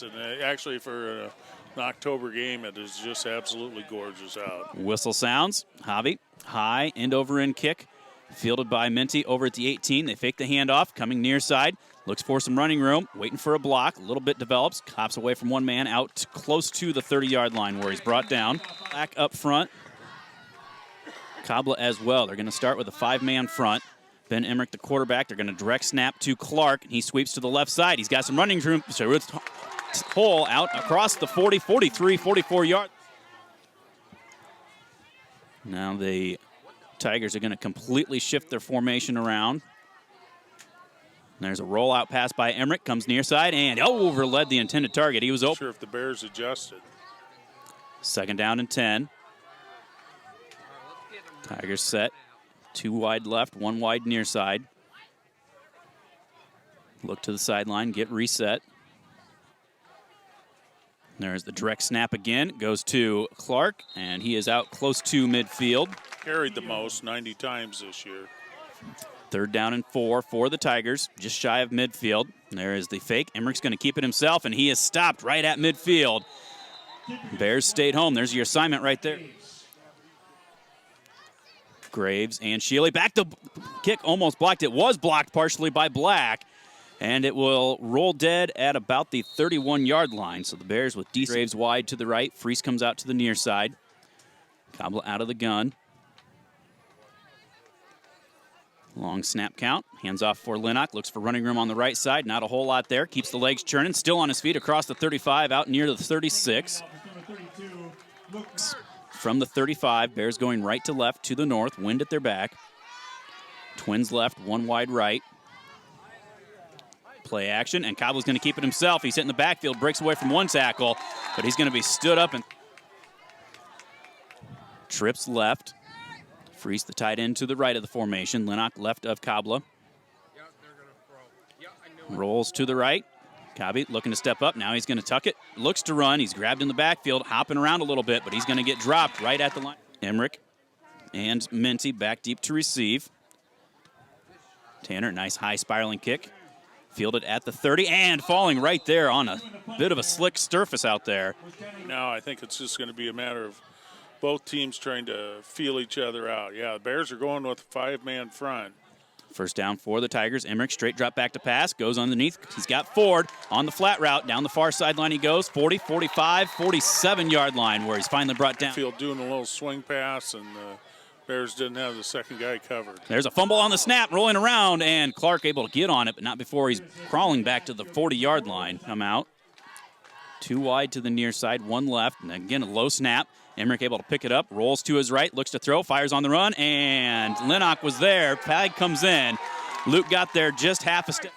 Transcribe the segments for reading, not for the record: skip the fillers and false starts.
And actually, for an October game, it is just absolutely gorgeous out. Whistle sounds. Javi, high end-over-end kick. Fielded by Minty over at the 18. They fake the handoff, coming near side. Looks for some running room, waiting for a block. A little bit develops, hops away from one man out close to the 30-yard line where he's brought down. Back up front. Kabla as well. They're going to start with a 5-man front. Ben Emmerich, the quarterback. They're going to direct snap to Clark. He sweeps to the left side. He's got some running room. So it's hole out across the 40, 43, 44 yard. Now the Tigers are going to completely shift their formation around. There's a rollout pass by Emmerich. Comes near side and overled the intended target. He was open. Not sure if the Bears adjusted. 2nd down and 10. Tigers set. 2 wide left, 1 wide near side. Look to the sideline, get reset. There's the direct snap again. Goes to Clark, and he is out close to midfield. Carried the most, 90 times this year. 3rd down and 4 for the Tigers, just shy of midfield. There is the fake. Emmerich's going to keep it himself, and he is stopped right at midfield. Bears stayed home. There's your assignment right there. Graves and Shealy. Back to kick, almost blocked. It was blocked partially by Black, and it will roll dead at about the 31-yard line. So the Bears with D. Graves wide to the right. Freese comes out to the near side. Kabla out of the gun. Long snap count. Hands off for Linnock. Looks for running room on the right side. Not a whole lot there. Keeps the legs churning. Still on his feet across the 35, out near the 36. From the 35, Bears going right to left to the north. Wind at their back. Twins left, 1 wide right. Play action, and Kabla's going to keep it himself. He's hitting the backfield, breaks away from 1 tackle, but he's going to be stood up and trips left. Freese the tight end to the right of the formation. Linnock left of Kabla. Rolls to the right. Kabi looking to step up. Now he's going to tuck it. Looks to run. He's grabbed in the backfield, hopping around a little bit, but he's going to get dropped right at the line. Emmerich and Minty back deep to receive. Tanner, nice high spiraling kick. Fielded at the 30 and falling right there on a bit of a slick surface out there. Now I think it's just going to be a matter of both teams trying to feel each other out. Yeah, the Bears are going with a 5-man front. 1st down for the Tigers. Emmerich straight drop back to pass. Goes underneath. He's got Ford on the flat route. Down the far sideline he goes. 40, 45, 47-yard line where he's finally brought down. Field doing a little swing pass, and the Bears didn't have the second guy covered. There's a fumble on the snap, rolling around, and Clark able to get on it, but not before he's crawling back to the 40-yard line. Come out. 2 wide to the near side, 1 left. And again, a low snap. Emmerich able to pick it up, rolls to his right, looks to throw, fires on the run, and Linnock was there. Pag comes in. Luke got there just half a step.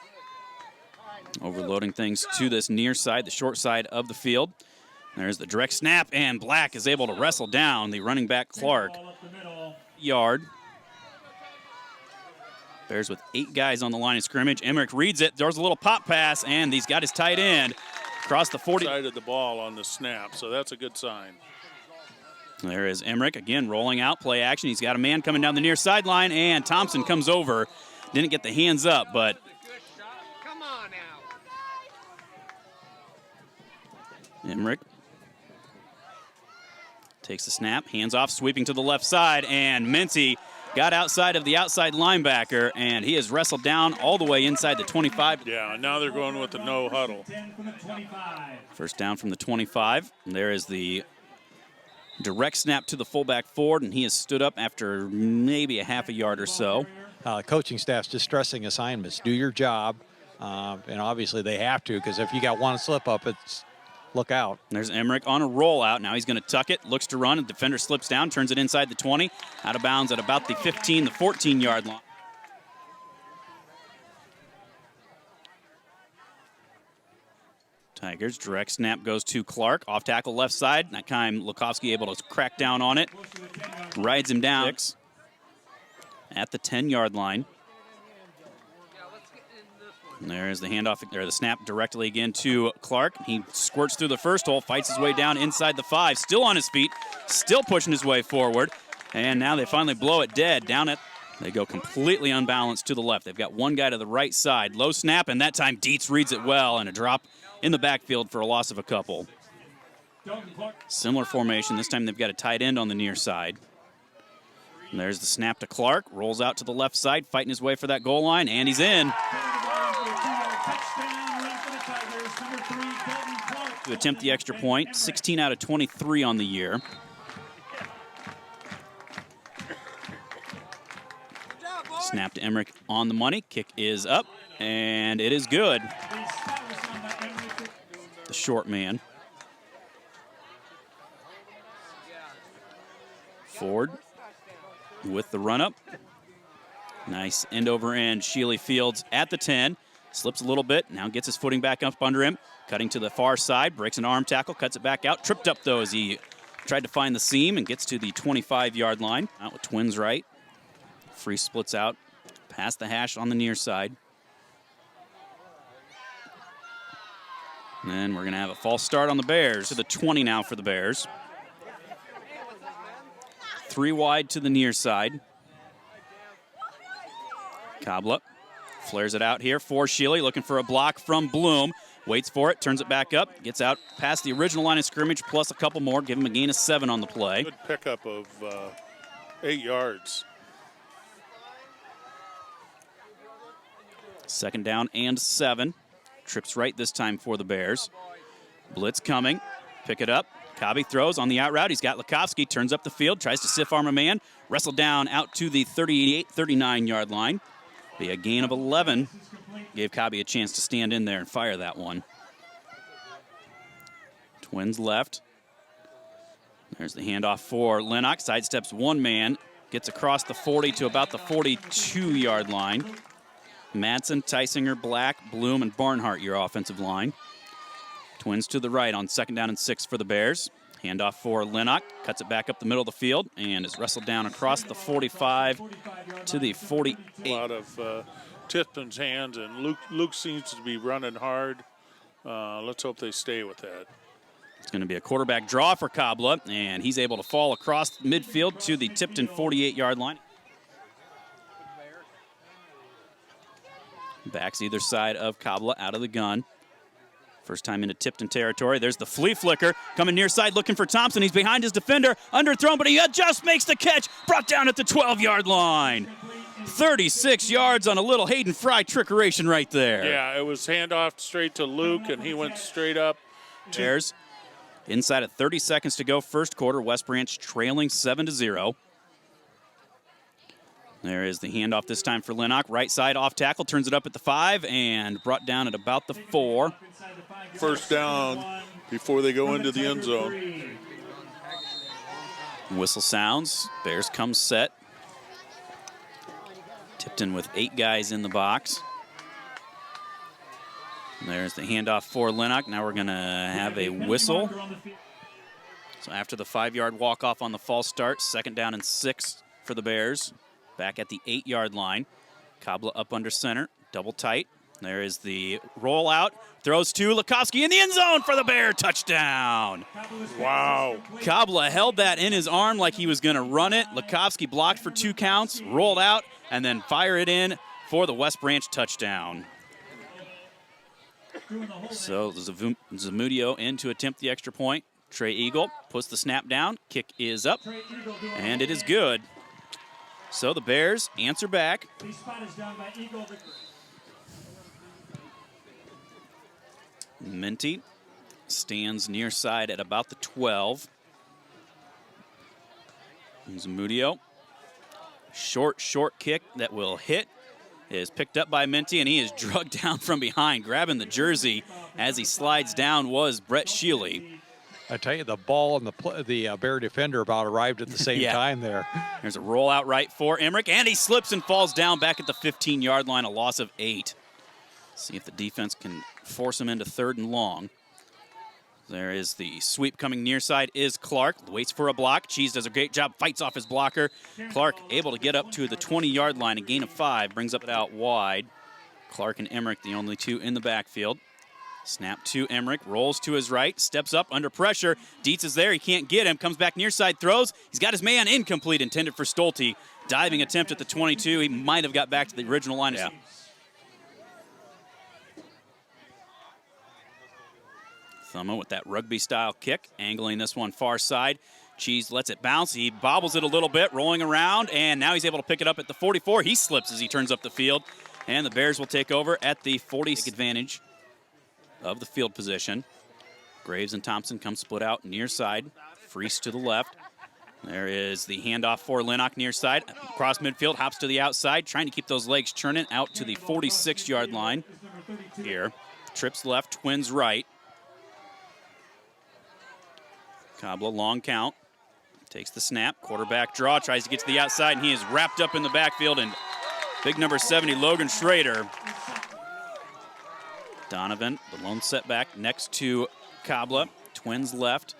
Overloading things to this near side, the short side of the field. There's the direct snap, and Black is able to wrestle down the running back Clark. Yard. Bears with 8 guys on the line of scrimmage. Emmerich reads it, throws a little pop pass, and he's got his tight end across the 40. Side of the ball on the snap, so that's a good sign. There is Emmerich, again, rolling out, play action. He's got a man coming down the near sideline, and Thompson comes over. Didn't get the hands up, but Come on now. Emmerich takes the snap, hands off, sweeping to the left side, and Minty got outside of the outside linebacker, and he is wrestled down all the way inside the 25. Yeah, and now they're going with the no huddle. 1st down from the 25. And there is the direct snap to the fullback Ford, and he has stood up after maybe a half a yard or so. Coaching staff's just stressing assignments. Do your job, and obviously they have to, because if you got one slip up, it's look out. There's Emmerich on a rollout. Now he's going to tuck it, looks to run, and the defender slips down, turns it inside the 20, out of bounds at about the 15, the 14-yard line. Tigers, direct snap goes to Clark, off tackle left side. That time Lukowski able to crack down on it, rides him down at the 10-yard line. And there's the handoff, or the snap directly again to Clark. He squirts through the first hole, fights his way down inside the 5, still on his feet, still pushing his way forward. And now they finally blow it dead down at They go completely unbalanced to the left. They've got one guy to the right side. Low snap, and that time Dietz reads it well, and a drop in the backfield for a loss of a couple. Similar formation. This time they've got a tight end on the near side. And there's the snap to Clark. Rolls out to the left side, fighting his way for that goal line, and he's in. To attempt the extra point, 16 out of 23 on the year. Snap to Emmerich on the money. Kick is up, and it is good. The short man. Ford with the run-up. Nice end over end. Shealy Fields at the 10. Slips a little bit. Now gets his footing back up under him. Cutting to the far side. Breaks an arm tackle. Cuts it back out. Tripped up, though, as he tried to find the seam and gets to the 25-yard line. Out with Twins right. Free splits out past the hash on the near side. And then we're going to have a false start on the Bears. To the 20 now for the Bears. 3 wide to the near side. Kabla flares it out here for Shealy, looking for a block from Bloom. Waits for it, turns it back up, gets out past the original line of scrimmage, plus a couple more, give him a gain of 7 on the play. Good pickup of 8 yards. Second down and 7. Trips right this time for the Bears. Blitz coming, pick it up. Cobby throws on the out route. He's got Lukowski, turns up the field, tries to stiff arm a man, wrestled down out to the 38, 39-yard line. Be a gain of 11. Gave Cobby a chance to stand in there and fire that one. Twins left. There's the handoff for Lennox. Sidesteps one man. Gets across the 40 to about the 42-yard line. Madsen, Tysinger, Black, Bloom, and Barnhart, your offensive line. Twins to the right on second down and 6 for the Bears. Handoff for Lennox. Cuts it back up the middle of the field and is wrestled down across the 45 to the 48. A lot of Tipton's hands, and Luke seems to be running hard. Let's hope they stay with that. It's going to be a quarterback draw for Kabla, and he's able to fall across midfield to the Tipton 48-yard line. Backs either side of Kabla out of the gun. First time into Tipton territory. There's the flea flicker. Coming near side looking for Thompson. He's behind his defender. Underthrown, but he just makes the catch. Brought down at the 12-yard line. 36 yards on a little Hayden Fry trickeration right there. Yeah, it was handoff straight to Luke, and he went straight up. Bears inside of 30 seconds to go first quarter. West Branch trailing 7-0. There is the handoff this time for Lennox. Right side off tackle. Turns it up at the 5 and brought down at about the 4. First down before they go into the end zone. Whistle sounds. Bears come set. Tipton with 8 guys in the box. There's the handoff for Lennox. Now we're going to have a whistle. So after the 5-yard walk-off on the false start, second down and 6 for the Bears. Back at the 8-yard line. Kabla up under center, double tight. There is the rollout. Throws to Lukowski in the end zone for the Bear touchdown. Wow. Kabla held that in his arm like he was going to run it. Lukowski blocked for 2 counts, rolled out, and then fire it in for the West Branch touchdown. So Zamudio in to attempt the extra point. Trey Eagle puts the snap down. Kick is up, and it is good. So the Bears answer back. Minty stands near side at about the 12. Zamudio. Short kick that will hit. Is picked up by Minty, and he is drugged down from behind. Grabbing the jersey as he slides down was Brett Shealy. I tell you, the ball and the Bear defender about arrived at the same time there. There's a rollout right for Emmerich, and he slips and falls down back at the 15-yard line, a loss of 8. See if the defense can force him into 3rd and long. There is the sweep coming near side is Clark. Waits for a block. Cheese does a great job, fights off his blocker. Clark able to get up to the 20-yard line, a gain of 5, brings up it out wide. Clark and Emmerich, the only 2 in the backfield. Snap to Emmerich, rolls to his right, steps up under pressure. Dietz is there, he can't get him, comes back near side, throws. He's got his man, incomplete, intended for Stolte. Diving attempt at the 22, he might have got back to the original line. Yeah. Thumma with that rugby-style kick, angling this one far side. Cheese lets it bounce, he bobbles it a little bit, rolling around, and now he's able to pick it up at the 44. He slips as he turns up the field, and the Bears will take over at the 40. Advantage of the field position. Graves and Thompson come split out near side. Freese to the left. There is the handoff for Lennox near side. Across midfield, hops to the outside, trying to keep those legs churning out to the 46-yard line. Here, trips left, Twins right. Kabla, long count. Takes the snap, quarterback draw, tries to get to the outside, and he is wrapped up in the backfield, and big number 70, Logan Schrader. Donovan, the lone setback next to Kabla. Twins left.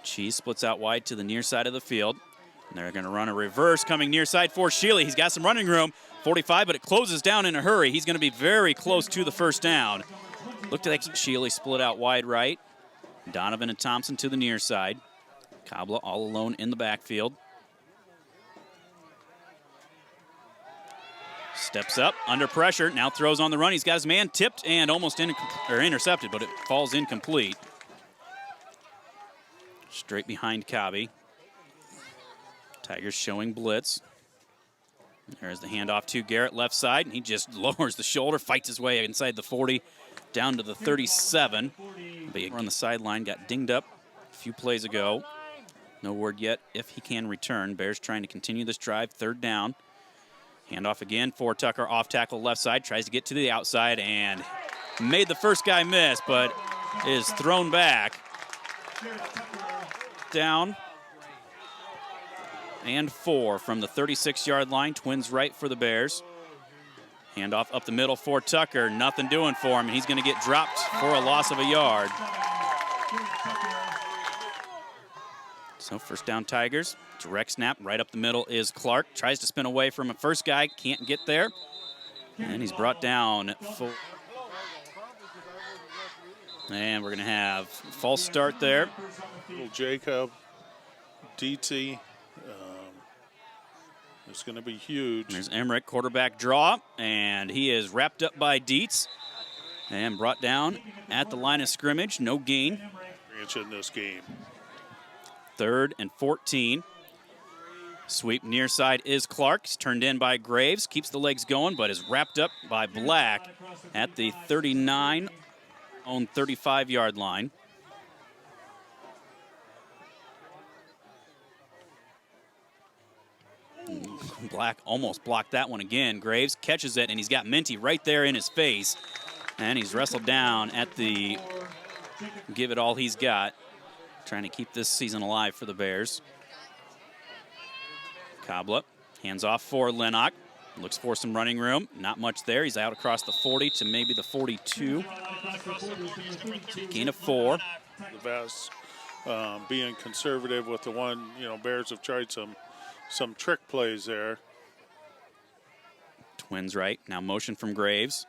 Cheese splits out wide to the near side of the field. And they're going to run a reverse coming near side for Sheely. He's got some running room, 45, but it closes down in a hurry. He's going to be very close to the first down. Looked like Sheely split out wide right. Donovan and Thompson to the near side. Kabla all alone in the backfield. Steps up, under pressure, now throws on the run. He's got his man tipped and almost intercepted, but it falls incomplete. Straight behind Kabi. Tigers showing blitz. There's the handoff to Garrett left side, and he just lowers the shoulder, fights his way inside the 40, down to the 37. But on the sideline, got dinged up a few plays ago. No word yet if he can return. Bears trying to continue this drive, third down. Handoff again for Tucker, off tackle left side, tries to get to the outside and made the first guy miss, but is thrown back. Down and 4 from the 36-yard line. Twins right for the Bears. Handoff up the middle for Tucker. Nothing doing for him, and he's going to get dropped for a loss of a yard. So first down Tigers. Direct snap right up the middle is Clark. Tries to spin away from a first guy. Can't get there. And he's brought down. And we're going to have false start there. Little Jacob, DT. It's going to be huge. There's Emmerich, quarterback draw, and he is wrapped up by Dietz and brought down at the line of scrimmage. No gain. In this game. 3rd and 14. Sweep near side is Clark. He's turned in by Graves. Keeps the legs going, but is wrapped up by Black at the 39 on 35-yard line. Black almost blocked that one again. Graves catches it, and he's got Minty right there in his face. And he's wrestled down at the give it all he's got. Trying to keep this season alive for the Bears. Kabla, hands off for Lennox. Looks for some running room. Not much there. He's out across the 40 to maybe the 42. Gain of 4. The best, being conservative with the one, Bears have tried some trick plays there. Twins right. Now motion from Graves.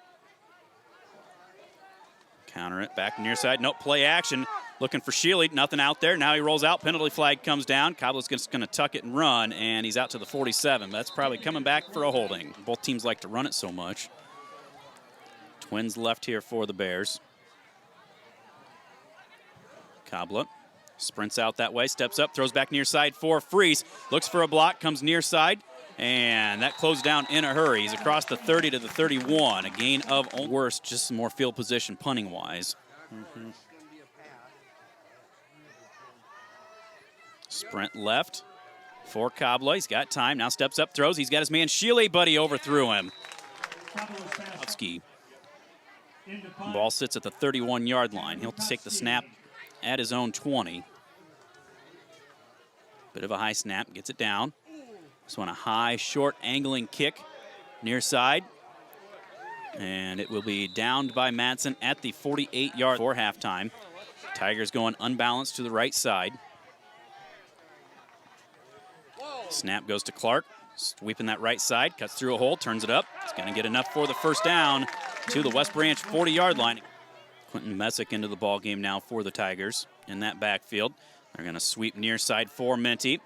Counter it back near side. Nope, play action. Looking for Sheely. Nothing out there. Now he rolls out. Penalty flag comes down. Kabla's just going to tuck it and run, and he's out to the 47. That's probably coming back for a holding. Both teams like to run it so much. Twins left here for the Bears. Kabla sprints out that way, steps up, throws back near side for Freese. Looks for a block, comes near side, and that closed down in a hurry. He's across the 30 to the 31. A gain of worse, just some more field position punting-wise. Mm-hmm. Sprint left for Kabla. He's got time. Now steps up, throws. He's got his man Sheely, but he overthrew him. Ball sits at the 31-yard line. He'll take the snap at his own 20. Bit of a high snap, gets it down. This one a high, short, angling kick near side. And it will be downed by Madsen at the 48-yard for halftime. Tigers going unbalanced to the right side. Snap goes to Clark, sweeping that right side, cuts through a hole, turns it up. It's going to get enough for the first down to the West Branch 40-yard line. Quentin Messick into the ball game now for the Tigers in that backfield. They're going to sweep near side for Minty.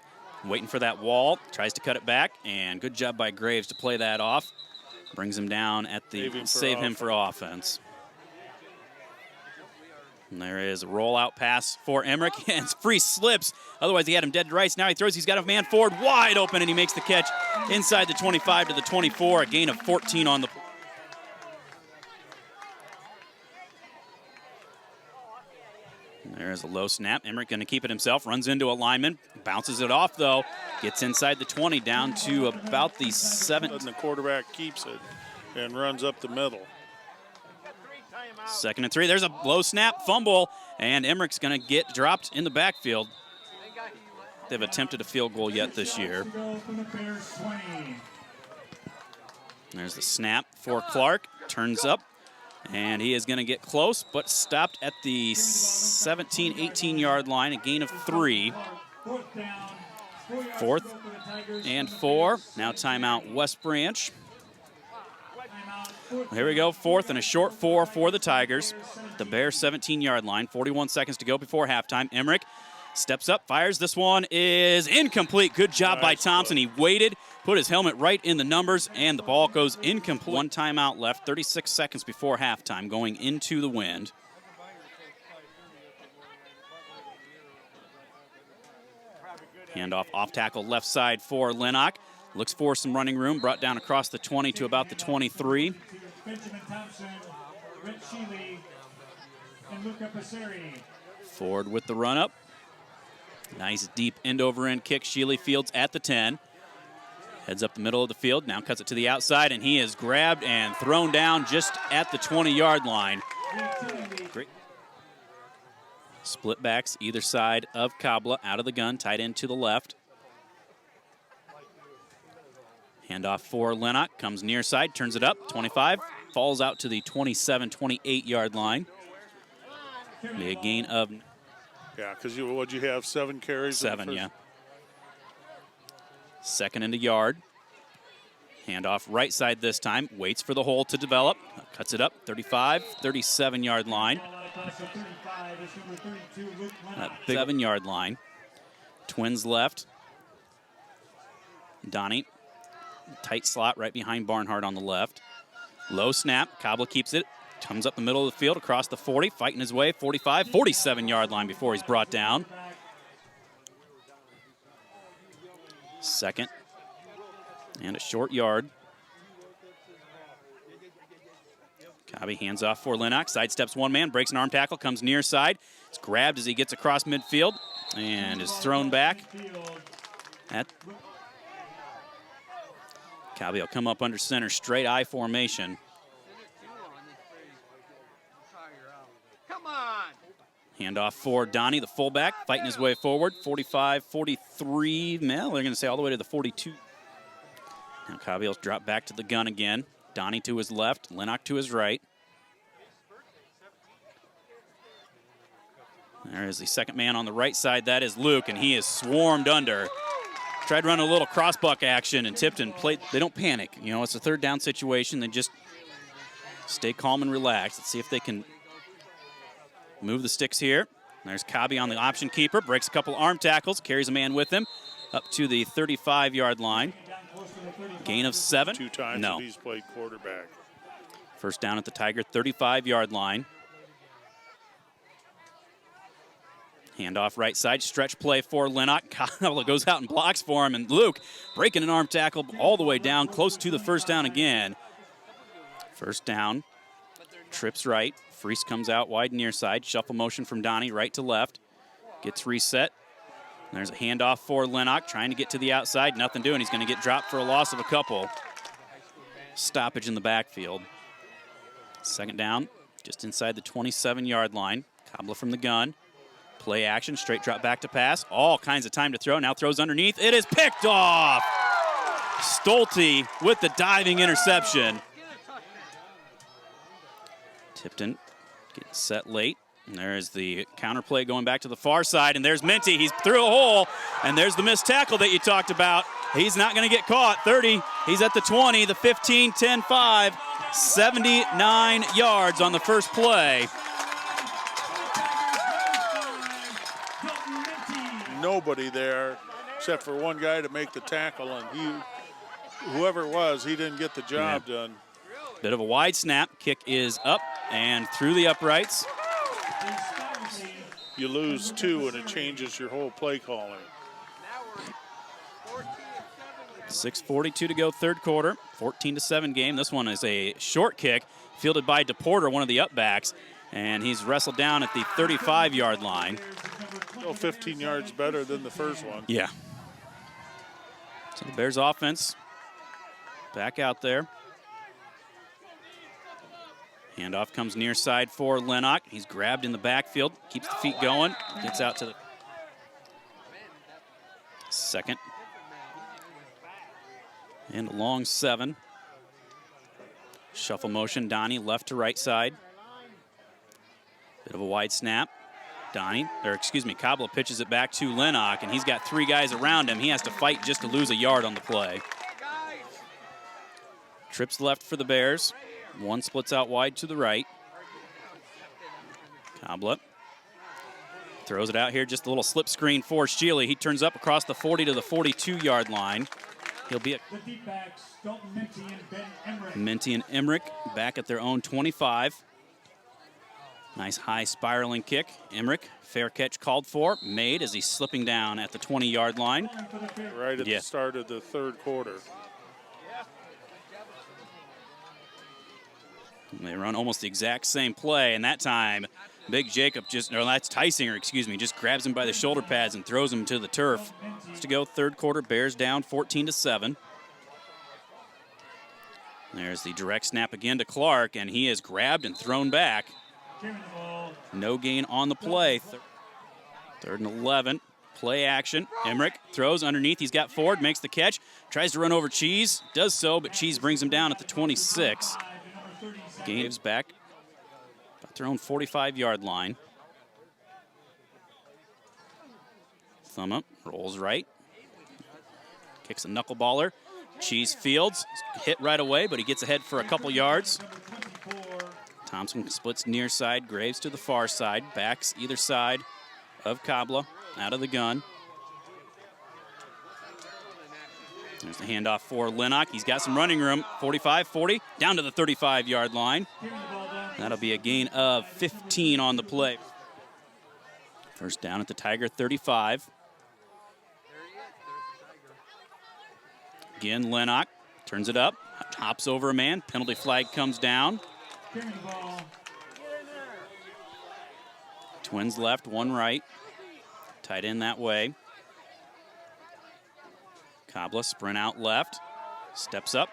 Waiting for that wall, tries to cut it back, and good job by Graves to play that off. Brings him down at the save him for offense. And there is a rollout pass for Emmerich, and free slips. Otherwise, he had him dead to rights. Now he throws, he's got a man forward, wide open, and he makes the catch inside the 25 to the 24, a gain of 14 on the. And there's a low snap. Emmerich going to keep it himself, runs into a lineman, bounces it off, though. Gets inside the 20, down to about the 7. And the quarterback keeps it and runs up the middle. 2nd and 3. There's a low snap, fumble, and Emmerich's going to get dropped in the backfield. They've attempted a field goal yet this year. There's the snap for Clark. Turns up, and he is going to get close, but stopped at the 17, 18-yard line, a gain of 3. 4th and 4. Now timeout West Branch. Here we go, 4th and a short 4 for the Tigers. The Bears 17-yard line, 41 seconds to go before halftime. Emmerich steps up, fires. This one is incomplete. Good job by Thompson. He waited, put his helmet right in the numbers, and the ball goes incomplete. 1 timeout left, 36 seconds before halftime, going into the wind. Handoff off tackle left side for Lennox. Looks for some running room, brought down across the 20 to about the 23. Benjamin Thompson, Rich Sheely, and Luca Passeri. Ford with the run up. Nice deep end over end kick. Sheely fields at the 10. Heads up the middle of the field, now cuts it to the outside, and he is grabbed and thrown down just at the 20-yard line. Great. Split backs either side of Kabla, out of the gun, tight end to the left. Handoff for Lennox, comes near side, turns it up, 25, falls out to the 27, 28-yard line. Be a gain of... Yeah, because what'd you have, 7 carries? 7, yeah. 2nd and a yard. Handoff right side this time, waits for the hole to develop, cuts it up, 35, 37-yard line. 7-yard line. Twins left. Donnie. Tight slot right behind Barnhart on the left. Low snap. Kabla keeps it. Comes up the middle of the field across the 40. Fighting his way. 45, 47-yard line before he's brought down. 2nd. And a short yard. Cobby hands off for Lennox. Sidesteps one man. Breaks an arm tackle. Comes near side. It's grabbed as he gets across midfield. And is thrown back. Cobby will come up under center, straight I formation. Come on. Handoff for Donnie, the fullback, fighting his way forward. 45, 43, they're going to say all the way to the 42. Now Cobby will drop back to the gun again. Donnie to his left, Lennox to his right. There is the 2nd man on the right side. That is Luke, and he is swarmed under. Tried running a little crossbuck action, and Tipton played. They don't panic. You know, it's a 3rd down situation. They just stay calm and relaxed. Let's see if they can move the sticks here. There's Cobby on the option keeper. Breaks a couple arm tackles. Carries a man with him up to the 35-yard line. Gain of 7. 2 times no. He's played quarterback. 1st down at the Tiger 35-yard line. Handoff right side, stretch play for Lennox. Kyle goes out and blocks for him, and Luke breaking an arm tackle all the way down, close to the 1st down again. 1st down, trips right. Freese comes out wide near side, shuffle motion from Donnie right to left. Gets reset. There's a handoff for Lennox, trying to get to the outside, nothing doing. He's going to get dropped for a loss of a couple. Stoppage in the backfield. 2nd down, just inside the 27-yard line. Kabla from the gun. Play action, straight drop back to pass. All kinds of time to throw. Now throws underneath. It is picked off. Stolte with the diving interception. Tipton getting set late. And there's the counter play going back to the far side. And there's Minty. He's through a hole. And there's the missed tackle that you talked about. He's not going to get caught. 30. He's at the 20, the 15, 10, 5. 79 yards on the first play. nobody there except for one guy to make the tackle, and whoever it was, he didn't get the job done. Bit of a wide snap. Kick is up and through the uprights. You lose 2, and it changes your whole play calling. 6:42 to go, third quarter. 14-7 game. This one is a short kick fielded by DePorter, one of the upbacks, and he's wrestled down at the 35-yard line. Still 15 yards better than the first one. Yeah. So the Bears offense back out there. Handoff comes near side for Lennox. He's grabbed in the backfield, keeps the feet going, gets out to the second. And a long 7. Shuffle motion, Donnie left to right side. Bit of a wide snap. Kabla pitches it back to Lennox, and he's got 3 guys around him. He has to fight just to lose a yard on the play. Trips left for the Bears. 1 splits out wide to the right. Kabla throws it out here, just a little slip screen for Sheely. He turns up across the 40 to the 42-yard line. He'll be at Minty and Emmerich back at their own 25. Nice high spiraling kick. Emmerich, fair catch called for, made as he's slipping down at the 20-yard line. Right at the start of the third quarter. And they run almost the exact same play, and that time, Big Jacob that's Tysinger, just grabs him by the shoulder pads and throws him to the turf. Just to go, third quarter, Bears down 14-7. There's the direct snap again to Clark, and he is grabbed and thrown back. No gain on the play. Third and 11, play action. Emmerich throws underneath, he's got Ford, makes the catch, tries to run over Cheese, does so, but Cheese brings him down at the 26. Game's back at their own 45-yard line. Thumb up, rolls right. Kicks a knuckleballer. Cheese fields, hit right away, but he gets ahead for a couple yards. Thompson splits near side, Graves to the far side, backs either side of Kabla, out of the gun. There's the handoff for Lennox. He's got some running room. 45, 40, down to the 35-yard line. That'll be a gain of 15 on the play. First down at the Tiger 35. Again, Lennox turns it up, hops over a man. Penalty flag comes down. Twins left, 1 right. Tight end that way. Kabla sprint out left, steps up,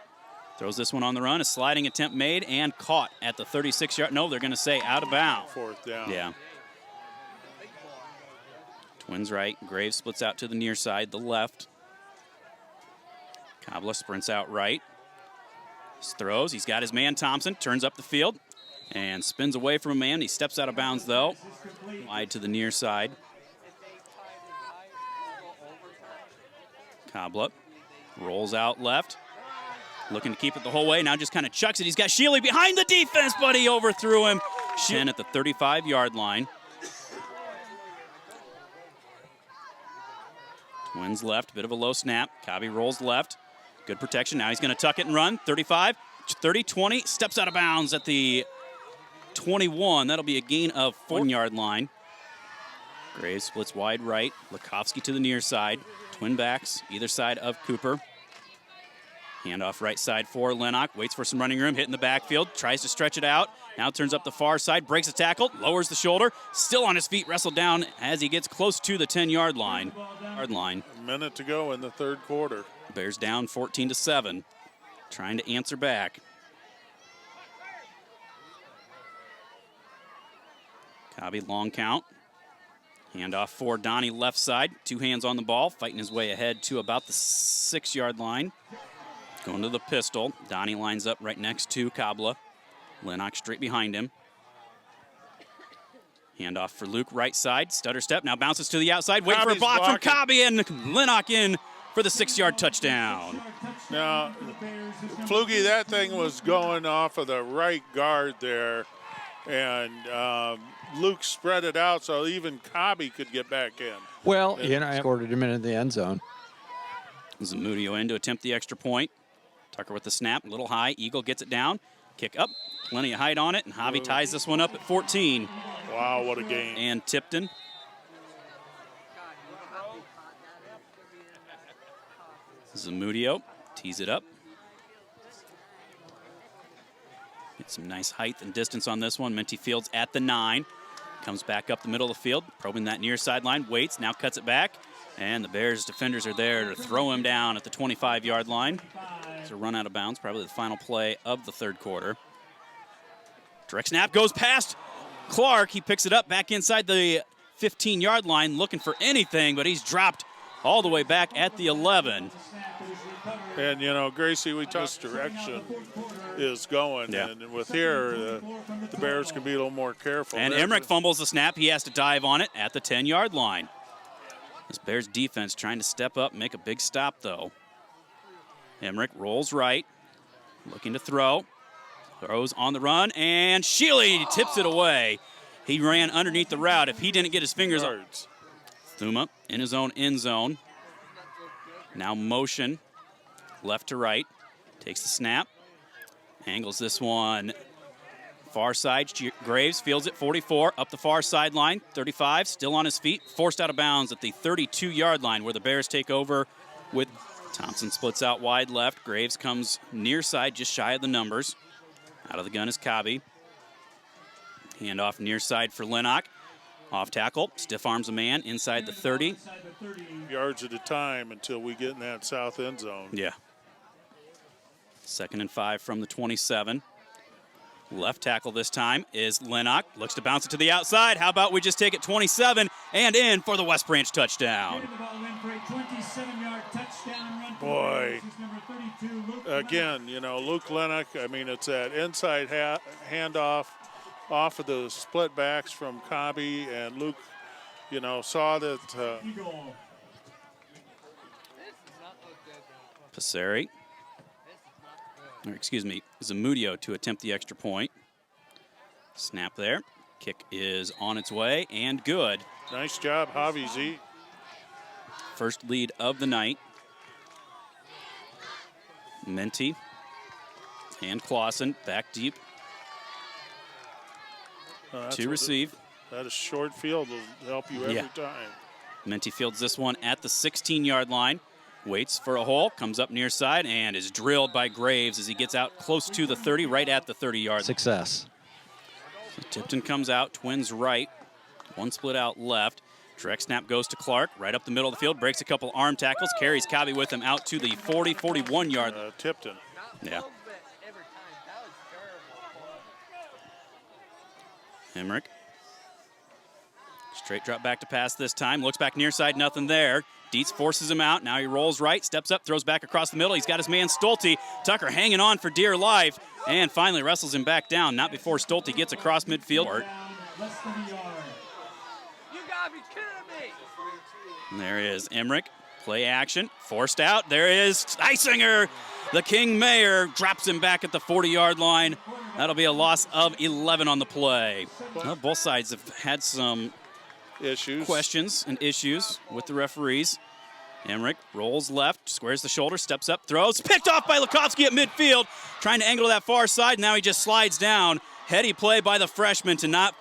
throws this one on the run. A sliding attempt made and caught at the 36-yard. No, they're going to say out of bounds. Fourth down. Yeah. Twins right. Graves splits out to the near side, the left. Kabla sprints out right. Throws. He's got his man Thompson. Turns up the field and spins away from a man. He steps out of bounds though. Wide to the near side. Kabla rolls out left, looking to keep it the whole way. Now just kind of chucks it. He's got Sheely behind the defense, but he overthrew him. Shen at the 35-yard line. Twins left, bit of a low snap. Cobby rolls left. Good protection. Now he's going to tuck it and run. 35, 30, 20. Steps out of bounds at the 21. That'll be a gain of 4-yard line. Graves splits wide right. Lukovsky to the near side. Twin backs, either side of Cooper. Handoff right side for Lennox. Waits for some running room, hitting the backfield. Tries to stretch it out. Now turns up the far side, breaks a tackle, lowers the shoulder. Still on his feet, wrestled down as he gets close to the 10-yard line. A minute to go in the third quarter. Bears down 14-7. Trying to answer back. Cobby long count. Handoff for Donnie left side. 2 hands on the ball, fighting his way ahead to about the 6-yard line. Going to the pistol. Donnie lines up right next to Kabla. Lennox straight behind him. Handoff for Luke right side. Stutter step. Now bounces to the outside. Wait for a block from Cobby, and Lennox in for the 6-yard touchdown. Now, Flugie, that thing was going off of the right guard there, and Luke spread it out so even Cobby could get back in. Well, scored him in the end zone. Zamudio in to attempt the extra point. Tucker with the snap, a little high. Eagle gets it down. Kick up, plenty of height on it, and Javi ties this one up at 14. Wow, what a game. And Tipton. Zamudio tees it up. Get some nice height and distance on this one. Minty Fields at the 9. Comes back up the middle of the field, probing that near sideline. Waits, now cuts it back. And the Bears defenders are there to throw him down at the 25-yard line. It's a run out of bounds, probably the final play of the third quarter. Direct snap goes past Clark. He picks it up back inside the 15-yard line, looking for anything, but he's dropped all the way back at the 11. And, you know, Gracie, we talked direction is going. Yeah. And with here, the Bears can be a little more careful. And Emmerich fumbles the snap. He has to dive on it at the 10-yard line. This Bears defense trying to step up, make a big stop, though. Emmerich rolls right, looking to throw. Throws on the run, and Shealy tips it away. He ran underneath the route. If he didn't get his fingers on Thuma in his own end zone. Now motion, left to right. Takes the snap. Angles this one far side. Graves fields it 44, up the far sideline. 35, still on his feet. Forced out of bounds at the 32-yard line where the Bears take over with Thompson splits out wide left. Graves comes near side, just shy of the numbers. Out of the gun is Cobby. Hand off near side for Lennox. Off tackle, stiff arms a man inside the 30. Yards at a time until we get in that south end zone. Yeah. 2nd and 5 from the 27. Left tackle this time is Lennox. Looks to bounce it to the outside. How about we just take it 27 and in for the West Branch touchdown. Boy. Again, you know, Luke Lennox, I mean, it's that inside handoff off of the split backs from Cobby, and Luke, you know, saw that. Passeri. Or excuse me, Zamudio to attempt the extra point. Snap there. Kick is on its way and good. Nice job, Javi Z. First lead of the night. Minty and Clausen back deep to receive. That is short field will help you every time. Minty fields this one at the 16-yard line. Waits for a hole, comes up near side, and is drilled by Graves as he gets out close to the 30, right at the 30-yard line. Success. So Tipton comes out, twins right, one split out left. Direct snap goes to Clark, right up the middle of the field, breaks a couple arm tackles, carries Cobby with him out to the 40, 41-yard line. Tipton. Yeah. Emmerich. Straight drop back to pass this time. Looks back near side, nothing there. Dietz forces him out. Now he rolls right, steps up, throws back across the middle. He's got his man Stolte. Tucker hanging on for dear life and finally wrestles him back down. Not before Stolte gets across midfield. You gotta be kidding me! And there is Emmerich. Play action. Forced out. There is Eisinger. The King Mayor drops him back at the 40-yard line. That'll be a loss of 11 on the play. Well, both sides have had some questions and issues with the referees. Emmerich rolls left, squares the shoulder, steps up, throws. Picked off by Lukovsky at midfield. Trying to angle that far side. Now he just slides down. Heady play by the freshman to not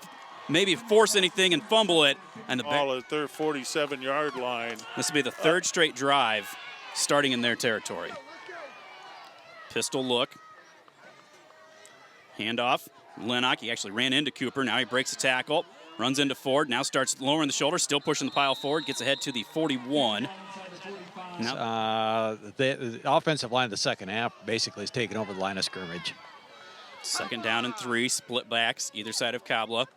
maybe force anything and fumble it. And the ball at their 47-yard line. This will be the third straight drive starting in their territory. Pistol look. Handoff. Lennox, he actually ran into Cooper. Now he breaks the tackle. Runs into Ford. Now starts lowering the shoulder. Still pushing the pile forward. Gets ahead to the 41. The offensive line of the second half basically has taken over the line of scrimmage. 2nd down and 3. Split backs either side of Kabla.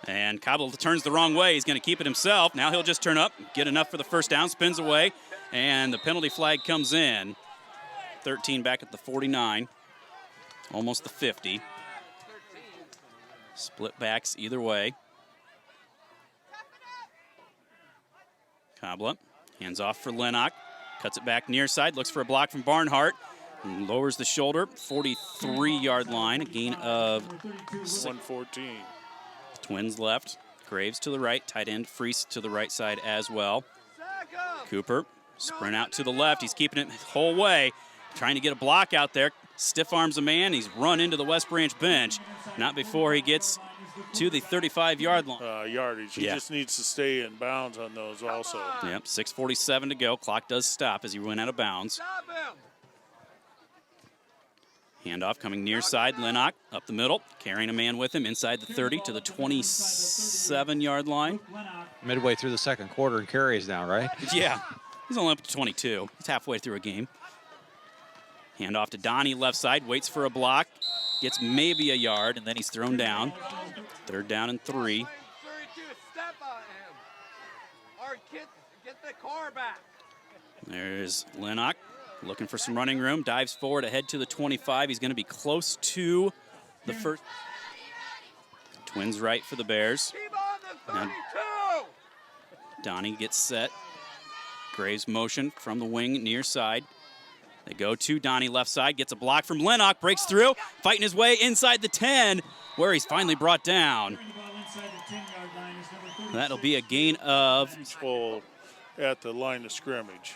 And Kabla turns the wrong way. He's going to keep it himself. Now he'll just turn up, get enough for the first down, spins away, and the penalty flag comes in. 13 back at the 49. Almost the 50. Split backs either way. Kabla hands off for Lennox. Cuts it back near side. Looks for a block from Barnhart. And lowers the shoulder. 43-yard line. A gain of 114. Twins left, Graves to the right, tight end Freese to the right side as well. Cooper, sprint out to the left. He's keeping it the whole way, trying to get a block out there. Stiff arms a man. He's run into the West Branch bench. Not before he gets to the 35-yard line. Yardage. He just needs to stay in bounds on those also. Yep, 6:47 to go. Clock does stop as he went out of bounds. Handoff coming near side. Lennox up the middle, carrying a man with him inside the 30 to the 27-yard line. Midway through the second quarter and carries now, right? Yeah, he's only up to 22. He's halfway through a game. Handoff to Donnie left side, waits for a block, gets maybe a yard, and then he's thrown down. Third down and 3. 32, step on him. Or get the car back. There's Lennox looking for some running room, dives forward ahead to the 25. He's going to be close to the first. Twins right for the Bears. Keep on the 32. Donnie gets set. Graves motion from the wing near side. They go to Donnie left side, gets a block from Lennox, breaks through, fighting his way inside the 10, where he's finally brought down. That'll be a gain of Control at the line of scrimmage.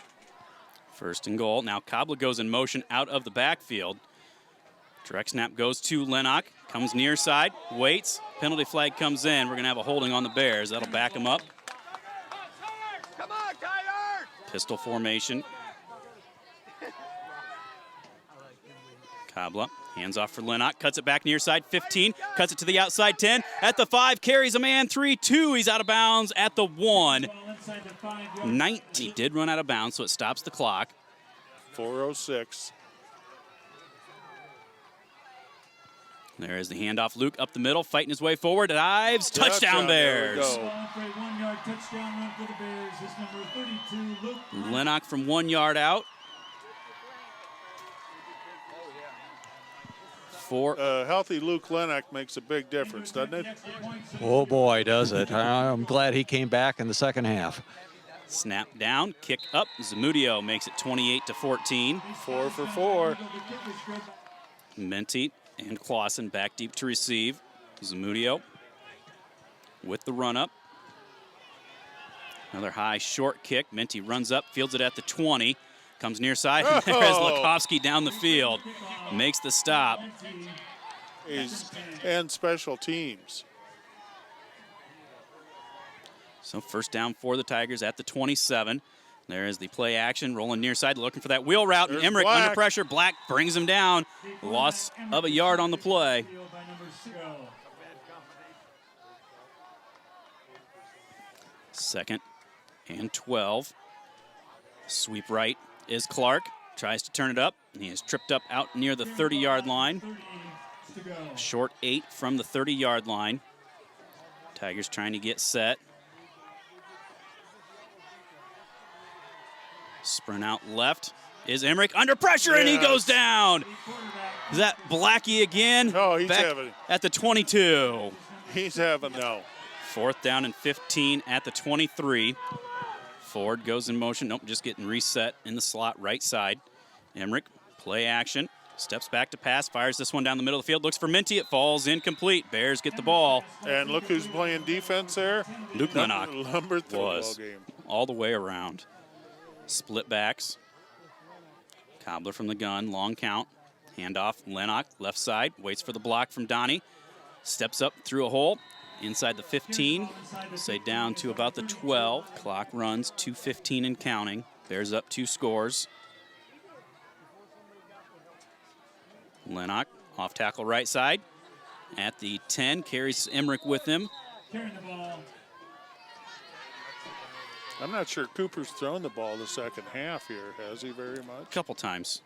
first and goal. Now Kabla goes in motion out of the backfield. Direct snap goes to Lennox, comes near side, waits, penalty flag comes in. We're going to have a holding on the Bears. That'll back him up. Come on, Tiger! Pistol formation. Kabla, hands off for Lennox, cuts it back near side, 15, cuts it to the outside 10, at the 5, carries a man, 3-2, he's out of bounds at the 1. 90 did run out of bounds, so it stops the clock. 4:06. There is the handoff, Luke up the middle, fighting his way forward, dives, touchdown There we Bears. go. Lennox from 1 yard out. For Healthy Luke Lennox makes a big difference, doesn't it? Oh, boy, does it. I'm glad he came back in the second half. snap down, kick up, Zamudio makes it 28-14. 4 for 4. Menti and Clausen back deep to receive. Zamudio with the run up. Another high short kick. Menti runs up, fields it at the 20. Comes near side, and there's Lukovsky down the field. Makes the stop. And special teams. So first down for the Tigers at the 27. There is the play action, rolling near side, looking for that wheel route. And There's Emmerich Black. under pressure. Black brings him down. Loss of a yard on the play. Second and 12. Sweep right is Clark. Tries to turn it up. He is tripped up out near the 30-yard line. Short 8 from the 30-yard line. Tigers trying to get set. Sprint out left is Emmerich under pressure, and he goes down. Is that Blackie again? No, he's back having- at the 22. He's having no. Fourth down and 15 at the 23. Ford goes in motion. Nope, just getting reset in the slot right side. Emmerich, play action. Steps back to pass, fires this one down the middle of the field. Looks for Menti. It falls incomplete. Bears get the ball. And look who's playing defense there. Luke Lennox Number 3 was ball game. all the way around. Split backs. Cobbler from the gun, long count. Handoff, Lennox, left side. Waits for the block from Donnie. Steps up through a hole. Inside the 15, say down to about the 12. Clock runs 2:15 and counting. Bears up 2 scores. Lennox off tackle right side. At the 10, carries Emmerich with him. I'm not sure Cooper's thrown the ball the second half here, has he very A much? couple times.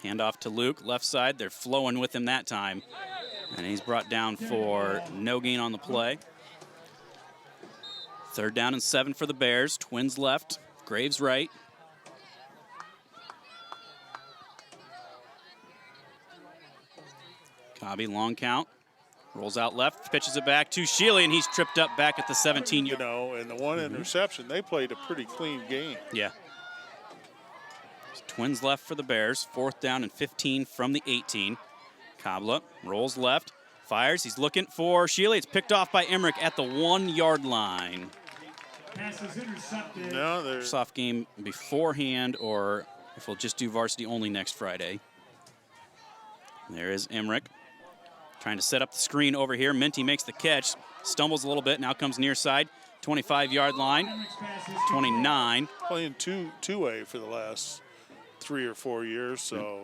Handoff to Luke, left side. They're flowing with him that time. And he's brought down for no gain on the play. Third down and 7 for the Bears. Twins left, Graves right. Cobby, long count. Rolls out left, pitches it back to Shealy, and he's tripped up back at the 17. You know, and the one interception, they played a pretty clean game. Yeah. Twins left for the Bears. Fourth down and 15 from the 18. Kabla rolls left, Fires. He's looking for Sheely. It's picked off by Emmerich at the 1-yard line. Pass is intercepted. No, there's Soft game beforehand, or if we'll just do varsity only next Friday. There is Emmerich trying to set up the screen over here. Minty makes the catch, stumbles a little bit, now comes near side, 25-yard line, Emmerich's pass is 29. playing two-way for the last 3 or 4 years, so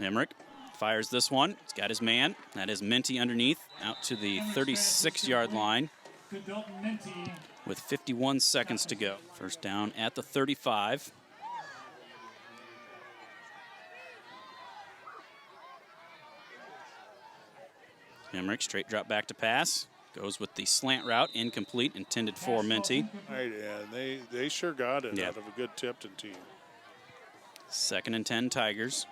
Emmerich fires this one. He's got his man. That is Minty underneath, out to the 36-yard line to Dalton Minty. with 51 seconds to go. First down at the 35. Emmerich, straight drop back to pass. Goes with the slant route, incomplete, intended for Minty. right, and they sure got it Yeah. out of a good Tipton team. 2nd and 10 Tigers.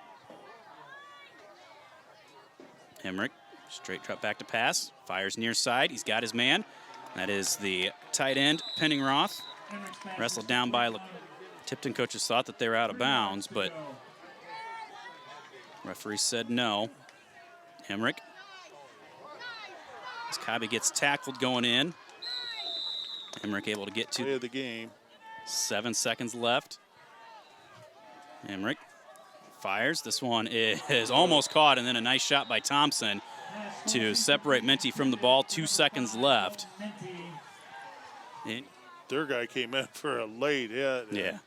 Emmerich, straight drop back to pass. Fires near side. He's got his man. That is the tight end, Penningroth. Emmerich's pass Wrestled is down by complete. Tipton coaches thought that they were out of bounds, but referee said no. Emmerich. As Kabi gets tackled going in. Emmerich able to get Play to of the game. 7 seconds left. Emmerich fires. This one is almost caught, and then a nice shot by Thompson to separate Minty from the ball. 2 seconds left. Minty. Their guy came in for a late hit. Yeah.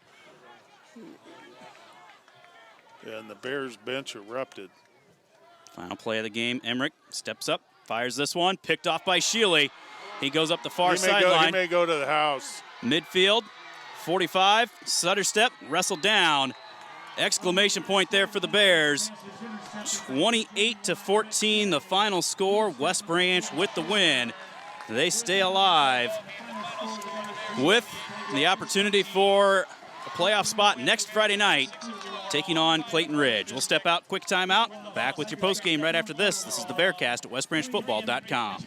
And the Bears bench erupted. Final play of the game. Emmerich steps up, fires this one, picked off by Sheely. He goes up the far He sideline. may go to the house. Midfield, 45, stutter step, wrestled down. Exclamation point there for the Bears. 28-14, the final score. West Branch with the win. They stay alive with the opportunity for a playoff spot next Friday night, taking on Clayton Ridge. We'll step out, quick timeout. Back with your postgame right after this. This is the Bearcast at westbranchfootball.com.